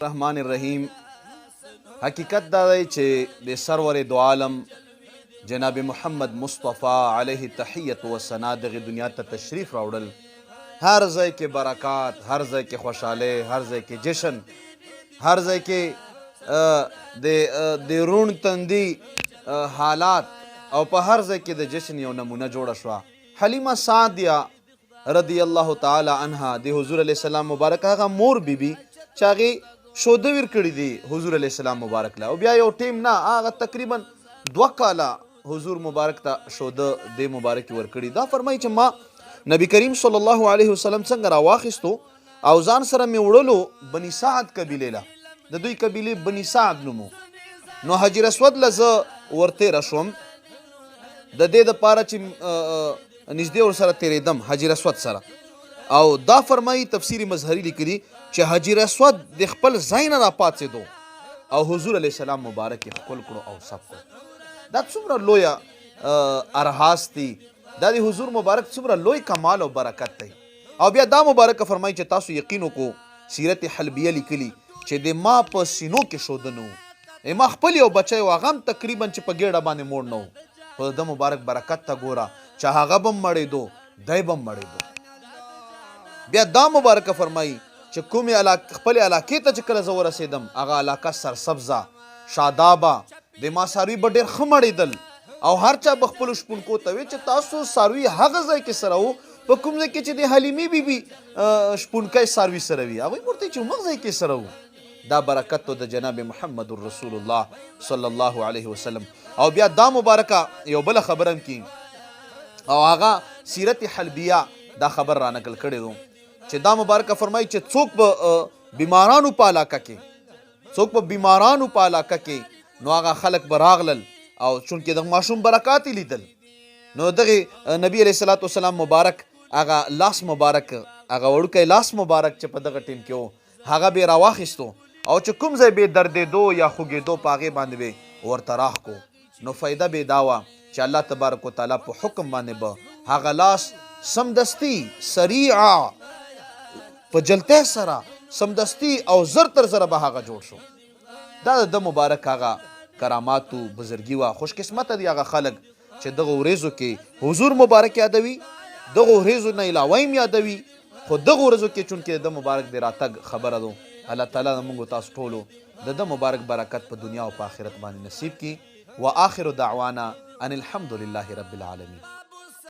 الرحمن الرحیم. حقیقت دا دی چې د سرور دو عالم جناب محمد مصطفی علیه تحیت و ثنا دغه دنیا ته تشریف راوړل. هر ځای کې برکات، هر ځای کې خوشحالی، هر ځای کې جشن، هر ځای کې د روڼ تندي حالات، او په هر ځای کې د جشن یو نمونه جوړه شوه. حلیمه سعدیه رضی الله تعالی عنها د حضور علیه السلام مبارک هغه مور بیبي چې هغې شوده ور کړي دي حضور علیه السلام مبارک له، او بیا یو ټیم نه، هغه تقریبا 2 کاله حضور مبارک ته شوده د مبارک ور کړي. دا فرمایي چې ما نبی کریم صلی الله علیه وسلم څنګه راواخیستو او ځان سره مې وړلو بني سعد قبیلې له، د دوی قبیلې بني سعد نومو. نو حجر اسود له زه ورتېره شوم د دې دپاره چې نږدې ورسره تېرېدم حجر اسود سره. او دا فرمایي تفسیر مظهري لیکلي چې حجر اسود د خپل ځای نه راپاڅېدو او حضور علیه السلام مبارک یې ښکل کړو او سب کړو. دا څومره لویه ارهاس دی، دا د حضور مبارک څومره لوی کمال او برکت دی. او بیا دا مبارکه فرمایي چې تاسو یقین وکړو، سیرت حلبیه لیکلي چې د ما په سینو کې شوده نه و، ما خپل یو بچی و، هغه هم تقریبا چې په ګېډه باندې موړ نه و. خو د مبارک برکت ته ګوره چې هغه به هم مړېدو، دی به هم مړېدو. بیا دا مبارکه فرمایي چې کومې خپلې علاقې ته چې کله زه ورسېدم، هغه علاقه سرسبزه شادابه، د ما څاروي به ډېر ښه مړېدل. او هر چا به خپلو شپونکو ته وی چې تاسو څاروي هغه ځای کې سره وو په کوم ځای کې چې د حلیمي بیبي شپونکی څاروي سره وي، هغوی ورته چې موږ ځای کې سره وو. دا برکت د جناب محمد رسول الله صلی الله علیه وسلم. او بیا دا مبارکه یو بله خبره هم کی، او هغه سیرت حلبیه دا خبر را نقل کړی دو چې دا مبارکه فرمایي چې څوک به بیمارانو په علاقه کې نو هغه خلک به راغلل، او چونکې د ماشوم برکات یې لیدل، نو دغې نبي علیه الصلاة والسلام مبارک هغه لاس مبارک، هغه وړوکی لاس مبارک چې په دغه ټیم کې و، هغه به یې راواخیستو او چې کوم ځای به یې دردېدو یا خوږېدو په هغې باندې به یې ورته راح کو. نو فایده به یې دا وه چې الله تبارک وتعالی په حکم باندې به هغه لاس سمدستي سریعه په جلتۍ سره سمدستي او زر تر زره به هغه جوړ شو. دا د مبارک هغه کراماتو بزرګي وه. خوش قسمته دي هغه خلک چې دغه ورځو کې حضور مبارک یادوي، دغه ورځو نه علاوه هم یادوي، خو دغه ورځو کې چونکې د مبارک د راتګ خبره ده، الله تعالی زموږ تاسو ټولو د مبارک برکت په دنیا او په آخرت باندې نصیب کړي. وآخر دعوانا ان الحمد لله رب العالمین.